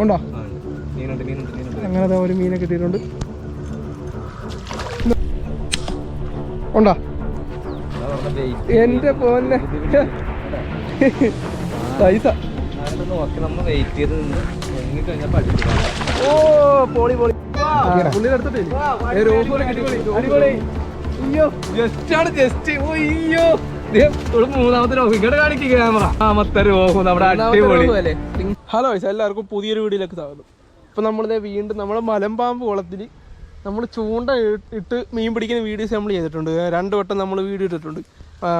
ഉണ്ടോ? അങ്ങനത്തെ ഒരു മീനെ കിട്ടിയിട്ടുണ്ട്. ഉണ്ടോ? എന്റെ പോന്നെ പൈസ. ഓ പോളി പോളി. മൂന്നാമത്തെ രോഗം ഇങ്ങോട്ട് കാണിക്കുക ക്യാമറ. മൂന്നാമത്തെ രോഗം നമ്മുടെ അടിപൊളി. ഹലോ എല്ലാവർക്കും പുതിയൊരു വീഡിയോയിലേക്ക് സ്വാഗതം. ഇപ്പൊ നമ്മളിതേ വീണ്ടും നമ്മളെ മലമ്പാമ്പ് കുളത്തിൽ നമ്മൾ ചൂണ്ട ഇട്ട് മീൻ പിടിക്കുന്ന വീഡിയോസ് നമ്മൾ ചെയ്തിട്ടുണ്ട്. 2 വട്ടം നമ്മൾ വീഡിയോ ഇട്ടിട്ടുണ്ട്,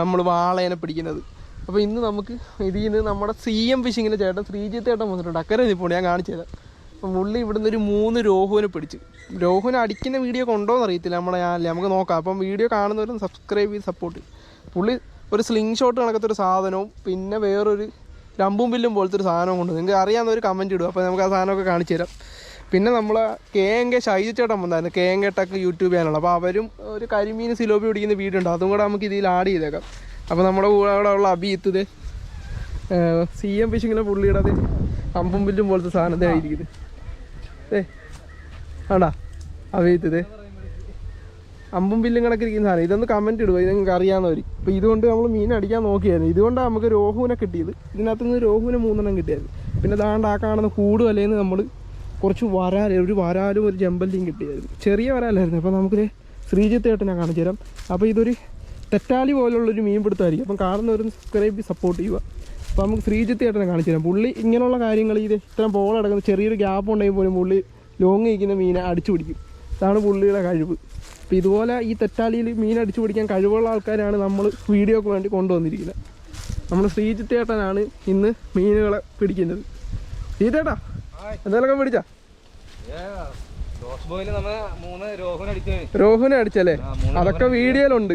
നമ്മൾ വാളേനെ പിടിക്കുന്നത്. അപ്പോൾ ഇന്ന് നമുക്ക് ഇതിൽ നിന്ന് നമ്മുടെ CM ഫിഷിങ്ങിൻ്റെ ചേട്ടൻ ശ്രീജിത്ത് ചേട്ടൻ വന്നിട്ടുണ്ട്. അക്കരെ ഇപ്പോൾ ഞാൻ കാണിച്ചു തരാം. അപ്പം പുള്ളി ഇവിടുന്ന് ഒരു 3 രോഹുവിനെ പിടിച്ച്. രോഹുവിനെ അടിക്കുന്ന വീഡിയോ കൊണ്ടോന്ന് അറിയത്തില്ല നമ്മുടെ ചാനലിൽ, നമുക്ക് നോക്കാം. അപ്പം വീഡിയോ കാണുന്നവരും സബ്സ്ക്രൈബ് ചെയ്ത് സപ്പോർട്ട് ചെയ്യും. പുള്ളി ഒരു സ്ലിംഗ് ഷോട്ട് കണക്കത്തൊരു സാധനവും പിന്നെ വേറൊരു രമ്പും ബില്ലും പോലത്തെ ഒരു സാധനവും കൊണ്ട് നിങ്ങൾക്ക് അറിയാവുന്ന ഒരു കമൻറ്റ് ഇടും. അപ്പോൾ നമുക്ക് ആ സാധനമൊക്കെ കാണിച്ചു തരാം. പിന്നെ നമ്മൾ KNK ഷൈജു ചേട്ടൻ വന്നായിരുന്നു, KNK ടെക് യൂട്യൂബ് ചാനൽ. അപ്പോൾ അവരും ഒരു കരിമീൻ സിലോപ്പി പിടിക്കുന്ന വീഡിയോ ഉണ്ട്, അതും കൂടെ നമുക്ക് ഇതിൽ ആഡ് ചെയ്തേക്കാം. അപ്പോൾ നമ്മുടെ കൂടെ അവിടെ ഉള്ള അഭിയത്ത് CM ഫിഷിങ്ങിലെ പുള്ളിയുടെ അത് അമ്പും ബില്ലും പോലത്തെ സാധനത്തെ ആയിരിക്കുന്നത്. ആണ്ടാ അഭിയത്ത് അമ്പും ബില്ലും കണക്ക് ഇരിക്കുന്ന സാധനം. ഇതൊന്ന് കമൻറ്റ് ഇടുക, ഇത് നിങ്ങൾക്ക് അറിയാവുന്നവർ. അപ്പോൾ ഇതുകൊണ്ട് നമ്മൾ മീൻ അടിക്കാൻ നോക്കിയായിരുന്നു. ഇതുകൊണ്ടാണ് നമുക്ക് രോഹുവിനെ കിട്ടിയത്. ഇതിനകത്ത് നിന്ന് രോഹുവിനെ 3 കിട്ടിയായിരുന്നു. പിന്നെ ദാണ്ട് ആ കാണുന്ന കൂട് വലയെന്ന് നമ്മൾ കുറച്ച് ഒരു വരാലും ഒരു ചെമ്പല്ലിയും കിട്ടിയായിരുന്നു. ചെറിയ വരാലായിരുന്നു. അപ്പോൾ നമുക്ക് ശ്രീജിത്ത് ചേട്ടൻ ഞാൻ കാണിച്ചു തരാം. അപ്പോൾ ഇതൊരു തെറ്റാലി പോലുള്ളൊരു മീൻ പിടുത്തമായിരിക്കും. അപ്പം കാണുന്നവരും സബ്സ്ക്രൈബ് സപ്പോർട്ട് ചെയ്യുക. അപ്പോൾ നമുക്ക് ശ്രീജിത്ത് ചേട്ടനെ കാണിച്ചു തരാം. പുള്ളി ഇങ്ങനെയുള്ള കാര്യങ്ങൾ ഇത്രയും ബോൾ അടക്കുന്ന ചെറിയൊരു ഗ്യാപ്പ് ഉണ്ടെങ്കിൽ പോലും പുള്ളി ലോങ് നിൽക്കുന്ന മീനെ അടിച്ചു പിടിക്കും. ഇതാണ് പുള്ളിയുടെ കഴിവ്. അപ്പോൾ ഇതുപോലെ ഈ തെറ്റാലിയിൽ മീൻ അടിച്ചു പിടിക്കാൻ കഴിവുള്ള ആൾക്കാരാണ് നമ്മൾ വീഡിയോക്ക് വേണ്ടി കൊണ്ടുവന്നിരിക്കുന്നത്. നമ്മൾ ശ്രീജിത്ത് ചേട്ടനാണ് ഇന്ന് മീനുകളെ പിടിക്കുന്നത്. ശ്രീജിത്തേട്ടാ എന്തെങ്കിലുമൊക്കെ പിടിച്ചാ? രോഹുവിനെ അടിച്ചല്ലേ? അതൊക്കെ വീഡിയോയിലുണ്ട്.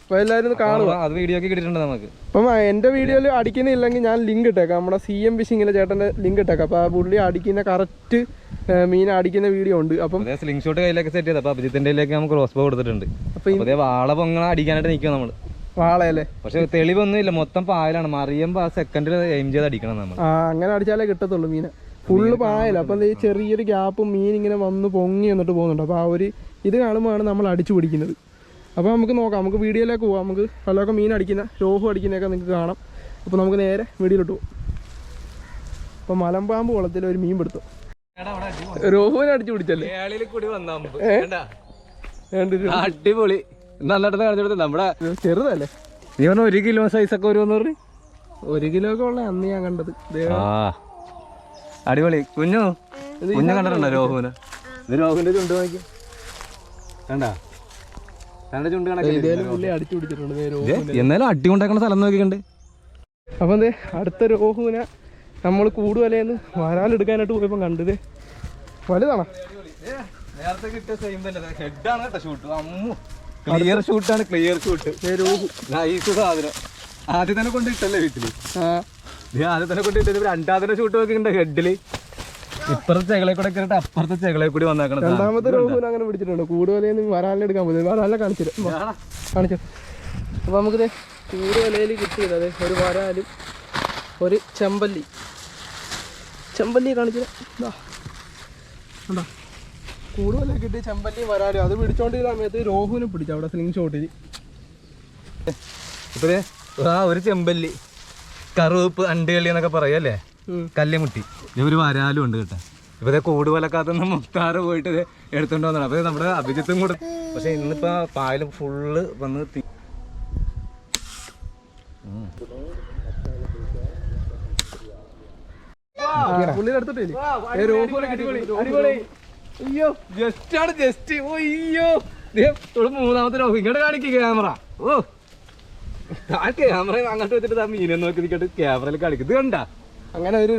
അപ്പോൾ എല്ലാവരും കാണുക. അത് വീഡിയോ ഒക്കെ കിട്ടിയിട്ടുണ്ട് നമുക്ക്. അപ്പം എൻ്റെ വീഡിയോയിൽ അടിക്കുന്നില്ലെങ്കിൽ ഞാൻ ലിങ്ക് ഇട്ടേക്കാം, നമ്മുടെ CM ഫിഷിങ്ങിലെ ചേട്ടൻ്റെ ലിങ്ക് ഇട്ടേക്കാം. അപ്പോൾ ആ പുള്ളി അടിക്കുന്ന കറക്റ്റ് മീൻ അടിക്കുന്ന വീഡിയോ ഉണ്ട്. അപ്പം സ്ലിംഗ് ഷോട്ട് കയ്യിലൊക്കെ സെറ്റ് ചെയ്ത് അപ്പോൾ അഭിജിത്തിന്റെ നമുക്ക് ക്രോസ് ബോ കൊടുത്തിട്ടുണ്ട്. അപ്പോൾ വാള പൊങ്ങ അടിക്കാനായിട്ട് നിൽക്കുക നമ്മൾ. വാളയല്ലേ? പക്ഷെ തെളിവൊന്നും ഇല്ല, മൊത്തം പായലാണ്. മറിയുമ്പോൾ ആ സെക്കൻഡിൽ എയിം ചെയ്ത് അടിക്കണം നമ്മൾ. അങ്ങനെ അടിച്ചാലേ കിട്ടത്തുള്ളൂ മീനെ. ഫുള്ള് പായല. അപ്പം ഈ ചെറിയൊരു ഗ്യാപ്പും മീൻ ഇങ്ങനെ വന്ന് പൊങ്ങി വന്നിട്ട് പോകുന്നുണ്ട്. അപ്പോൾ ആ ഒരു ഇത് കാണുമ്പോഴാണ് നമ്മൾ അടിച്ചു പിടിക്കുന്നത്. അപ്പോൾ നമുക്ക് നോക്കാം, നമുക്ക് വീഡിയോയിലേക്ക് പോകാം. നമുക്ക് പലതൊക്കെ മീൻ അടിക്കുന്ന രോഹു അടിക്കുന്നതൊക്കെ നിങ്ങൾക്ക് കാണാം. അപ്പോൾ നമുക്ക് നേരെ വീഡിയോയിലോട്ട് പോകും. അപ്പോൾ മലമ്പാമ്പ് കുളത്തിൽ ഒരു മീൻ പിടുത്തം രോഹുവിനെ അടിച്ചു പിടിച്ചല്ലേ? അടിപൊളി. നല്ലത് കാണിച്ചെടുത്ത് നമ്മുടെ ചെറുതല്ലേ? നീ പറഞ്ഞ 1 കിലോ സൈസൊക്കെ വരുമെന്ന് പറഞ്ഞു. 1 കിലോ ഒക്കെ ഉള്ള അന്ന് ഞാൻ കണ്ടത്. അടിപൊളി. കുഞ്ഞു കണ്ടിട്ടുണ്ടോ രോഹുവിനെ? ഇത് രോഹുവിന്റെ ചുണ്ട് നോക്കി കണ്ടാ? എന്നാലും അടി കൊണ്ടാക്കുന്ന സ്ഥലം നോക്കിക്കണ്ട്. അപ്പം എന്തേ അടുത്ത രോഹുവിനെ നമ്മൾ കൂടുവലയെന്ന് വരാലെടുക്കാനായിട്ട് പോയപ്പോൾ കണ്ടത് വലുതാണോ? നേരത്തെ കിട്ടിയ സെയിം തന്നെ. ഹെഡാണ് ഷൂട്ട്. ക്ലിയർ ഷൂട്ടാണ്. Clear shoot. നൈസ് സാധനം. ആദ്യം തന്നെ കൊണ്ടിട്ടല്ലേ വീട്ടില്? ആദ്യം തന്നെ കൊണ്ടിട്ട് 2ാമത്തെ ഷൂട്ട് നോക്കിണ്ട് ഹെഡില്. ഇപ്പുറത്തെ ചെകളെ കൂടെ കേട്ട് അപ്പുറത്തെ ചെകളെ കൂടി വന്നേക്കണം. 2ാമത്തെ രോഹുവിനെ അങ്ങനെ പിടിച്ചിട്ടുണ്ട്. കൂടുതലേന്ന് വരാലെടുക്കാൻ പോയി. വരാലെ കാണിച്ചു. അപ്പോൾ നമുക്ക് കൂടുതലയിൽ കിട്ടിയത് അതെ ഒരു വരാലും ഒരു ചെമ്പല്ലി കാണിച്ചത്. കൂടുതലേ കിട്ടിയ ചെമ്പല്ലിയും വരാലും. അത് പിടിച്ചോണ്ടിരുന്ന സമയത്ത് രോഹുവിനെ പിടിച്ചു അവിടെ സ്ലിംഗ് ഷോട്ടിൽ. ഇപ്പൊ ഒരു ചെമ്പല്ലി, കറുവപ്പ്, അണ്ടുകളി എന്നൊക്കെ പറയല്ലേ, കല്ലുമുട്ടി. ഒരു വരാലും ഉണ്ട് കേട്ടോ. ഇപ്പൊ കൂടുവലക്കാത്തുനിന്ന് മുക്താറ് പോയിട്ട് എടുത്തോണ്ട് വന്നതാണ്. അപ്പൊ നമ്മുടെ അഭിജിത്തും കൂടെ. പക്ഷെ ഇന്നിപ്പോ പായലും ഫുള്ള് വന്ന് മൂന്നാമത്തെ രോഗം ഇങ്ങോട്ട് കാണിക്കുക ക്യാമറ. ക്യാമറ അങ്ങോട്ട് വെച്ചിട്ട് മീനെ നോക്കി നിൽക്കട്ട് ക്യാമറയിൽ കളിക്കുന്നത് കണ്ട. അങ്ങനെ ഒരു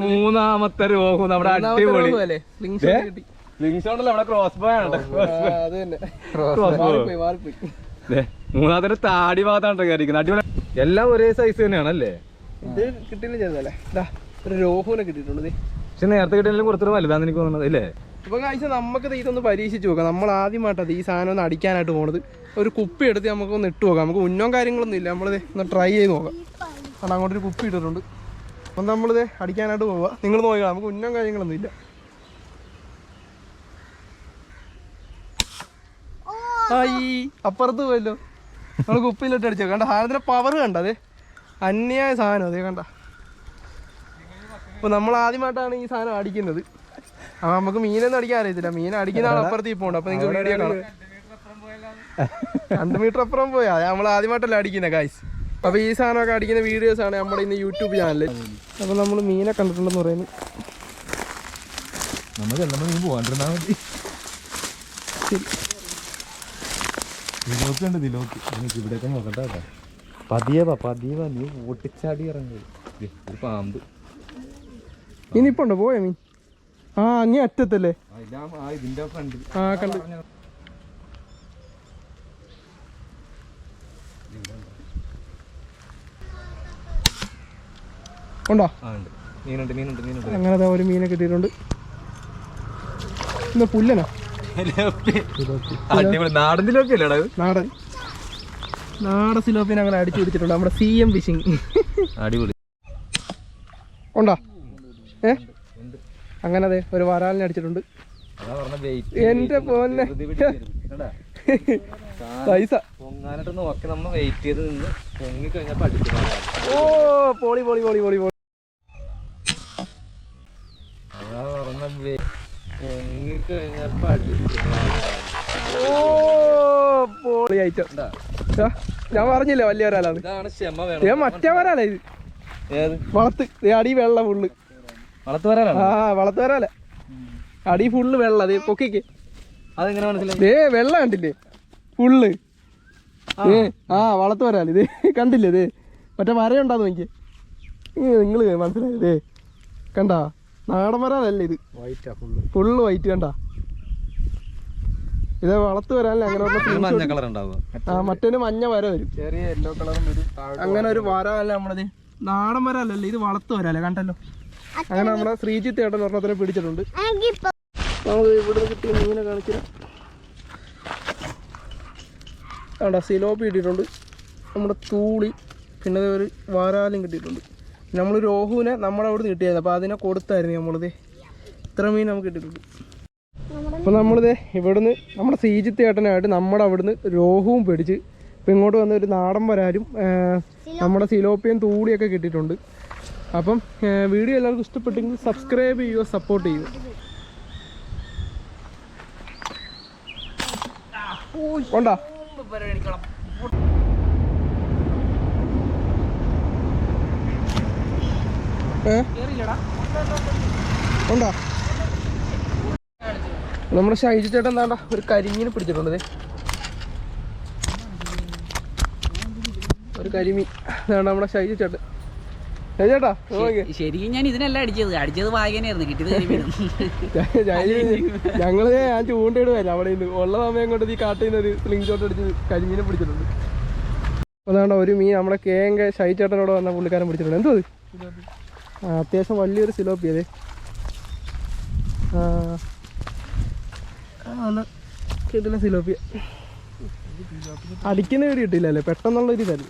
മൂന്നാമത്തെ രോഗം നമ്മുടെ അടിപൊളി. നമ്മുടെ ക്രോസ് ബോ ആണ്. മൂന്നാമത്തെ താടി ഭാഗത്താണ് കയറിക്കുന്നത്. അടിപൊളി. എല്ലാം ഒരേ സൈസ് തന്നെയാണല്ലേ? ഇത് കിട്ടിയില്ല ചെറുതല്ലേ? ഒരു രോഹുവിനെ കിട്ടിയിട്ടുണ്ട്. പക്ഷെ നേരത്തെ കിട്ടിയാലും കുറച്ചൊരു വലുതാന്ന് എനിക്ക് തോന്നുന്നത് അല്ലേ? അപ്പോൾ കാഴ്ച നമുക്ക് ഇതൊന്ന് പരീക്ഷിച്ച് നോക്കാം. നമ്മൾ ആദ്യമായിട്ടത് ഈ സാധനം ഒന്ന് അടിക്കാനായിട്ട് പോകുന്നത്. ഒരു കുപ്പി എടുത്ത് നമുക്കൊന്ന് ഇട്ട് നോക്കാം. നമുക്ക് ഉന്നവും കാര്യങ്ങളൊന്നും ഇല്ല. നമ്മൾ ഒന്ന് ട്രൈ ചെയ്ത് നോക്കാം. കാരണം അങ്ങോട്ടൊരു കുപ്പി ഇട്ടിട്ടുണ്ട്. അപ്പം നമ്മളിത് അടിക്കാനായിട്ട് പോവുക. നിങ്ങൾ നോക്കുക, നമുക്ക് ഉന്നം കാര്യങ്ങളൊന്നും ഇല്ല. അപ്പുറത്ത് പോയല്ലോ. നമ്മൾ കുപ്പിയിലിട്ട് അടിച്ചോ. കണ്ട സാധനത്തിന് പവർ കണ്ട, അതെ അന്യായ സാധനം, അതേ കണ്ട. അപ്പോൾ നമ്മൾ ആദ്യമായിട്ടാണ് ഈ സാധനം അടിക്കുന്നത്. അപ്പോൾ നമുക്ക് മീനൊന്നും അടിക്കാൻ അറിയത്തില്ല. മീൻ അടിക്കുന്ന ആൾ അപ്പുറത്ത് ഇപ്പോൾ ഉണ്ട്. അപ്പോൾ നിങ്ങൾക്ക് വീഡിയോ കാണാം. 2 മീറ്റർ അപ്പുറം പോയാ നമ്മൾ ആദ്യമായിട്ടല്ല അടിക്കുന്നത് ഗൈസ്. അപ്പോൾ ഈ സാധനമൊക്കെ അടിക്കുന്ന വീഡിയോസാണ് നമ്മുടെ ഇന്ന് യൂട്യൂബ് ചാനലിൽ. അപ്പോൾ നമ്മൾ മീനെ കണ്ടിട്ടുണ്ടെന്ന് പറയുന്നത്. മീൻ പോകാണ്ടിരുന്നാൽ മതി. ഇവിടെയൊക്കെ നോക്കട്ടെ. പതിയെ നീ ഓട്ടിച്ചാടി ഇറങ്ങി. ഒരു പാമ്പ് ഇനിയിപ്പോ ഉണ്ടോ പോയ മീൻ? അങ്ങേ അറ്റത്തല്ലേ? ഇതിന്റെ ഫ്രണ്ടിൽ കണ്ടു. ഉണ്ടോ? അങ്ങനത്തെ ഒരു മീനെ കിട്ടിയിട്ടുണ്ട്. എന്താ പുല്ലനാ? നാടൻ സിലോപ്പിയല്ലേ? നാടൻ സിലോപ്പിനെ അങ്ങനെ അടിച്ചു പിടിച്ചിട്ടുണ്ട് നമ്മുടെ CM ഫിഷിംഗ്. അടിപൊളി. ഉണ്ടോ? അങ്ങനെ അതെ ഒരു വരാലിനെ അടിച്ചിട്ടുണ്ട്. എന്റെ പോന്നെ പൈസ. ഓ പോളി പോളി പോളി പോളി പോളി. ഓ പോളി ഐറ്റം. ഞാൻ പറഞ്ഞില്ലേ വലിയ വരാലാന്ന്. മറ്റേ വരാല ഇത്. വളത്ത് അടി വെള്ള ഫുള്ള്. വളത്ത് വരാല അടി ഫുള്ള് വെള്ള. അത് പൊക്കിക്ക്. അതെങ്ങനെ മനസ്സിലായി? വെള്ളം കണ്ടില്ലേ ഫുള്ള്? വളത്ത് വരാല്. ഇത് കണ്ടില്ലേ? ഇത് മറ്റേ വരയുണ്ടാന്ന് നോക്കിയേ. നിങ്ങള് മനസ്സിലായത് കണ്ടാ? നാടൻ വരാലല്ലേ ഇത്? ഫുള്ള് വൈറ്റ് കണ്ടാ? ഇത് വളത്ത് വരാനല്ലേ അങ്ങനെ മറ്റേ മഞ്ഞ വര വരും, ചെറിയ യെല്ലോ കളറും വരും. അങ്ങനെ ഒരു വരാനല്ല നമ്മളത്. നാടൻ വരാലല്ലേ ഇത്? വളത്ത് വരാല്ലേ കണ്ടല്ലോ. അങ്ങനെ നമ്മുടെ ശ്രീജിത്ത് ഏട്ടൻ ഒരെണ്ണത്തിനെ പിടിച്ചിട്ടുണ്ട്. നമുക്ക് ഇവിടെ കിട്ടിയ മീനെ കാണിച്ചില്ല. അവിടെ സിലോപ്പി കിട്ടിയിട്ടുണ്ട്, നമ്മുടെ തൂളി, പിന്നെ ഒരു വാരാലും കിട്ടിയിട്ടുണ്ട്. നമ്മൾ രോഹുവിനെ നമ്മുടെ അവിടെ നിന്ന് കിട്ടിയായിരുന്നു. അപ്പോൾ അതിനെ കൊടുത്തായിരുന്നു നമ്മളിത്. ഇത്ര മീൻ നമുക്ക് കിട്ടിയിട്ടുണ്ട്. അപ്പോൾ നമ്മളിത് ഇവിടുന്ന് നമ്മുടെ ശ്രീജിത്ത് ഏട്ടനായിട്ട് നമ്മുടെ അവിടുന്ന് രോഹുവും പിടിച്ച് ഇപ്പം ഇങ്ങോട്ട് വന്ന ഒരു നാടൻ വരാലും നമ്മുടെ സിലോപ്പിയും തൂളിയൊക്കെ കിട്ടിയിട്ടുണ്ട്. അപ്പം വീഡിയോ എല്ലാവർക്കും ഇഷ്ടപ്പെട്ടെങ്കിൽ സബ്സ്ക്രൈബ് ചെയ്യുക, സപ്പോർട്ട് ചെയ്യുക. കൊണ്ടാ കൊണ്ടാ നമ്മുടെ ഷൈജു ചേട്ടൻ എന്താണ്ട ഒരു കരിമീനെ പിടിച്ചിട്ടുണ്ട്. ഒരു കരിമീൻ അതാണ് നമ്മുടെ ഷൈജു ചേട്ടൻ. ചേട്ടാ ശരിക്കും ഞാൻ ഇതിനല്ല അടിച്ചത് വായനായിരുന്നു കിട്ടിയത്. ഞങ്ങള് ഞാൻ ചൂണ്ടയിടുവല്ല അവിടെ നിന്ന് ഉള്ള സമയം കൊണ്ട് ഈ കാട്ടിൽ നിന്ന് ഒരു സ്ലിംഗ് ഷോട്ട് അടിച്ച് കരിമീനെ പിടിച്ചിട്ടുണ്ട്. അതാണ്ട് ഒരു മീൻ നമ്മുടെ കേങ്ക ഷൈചേട്ടനോട് വന്ന പുള്ളിക്കാരൻ പിടിച്ചിട്ടുണ്ട്. എന്തോ അത്യാവശ്യം വലിയൊരു സിലോപ്പി അതെ. കിട്ടുന്ന സിലോപ്പിയ അടിക്കുന്ന വീട് കിട്ടിയില്ലല്ലേ, പെട്ടെന്നുള്ള ഒരു ഇതല്ലേ.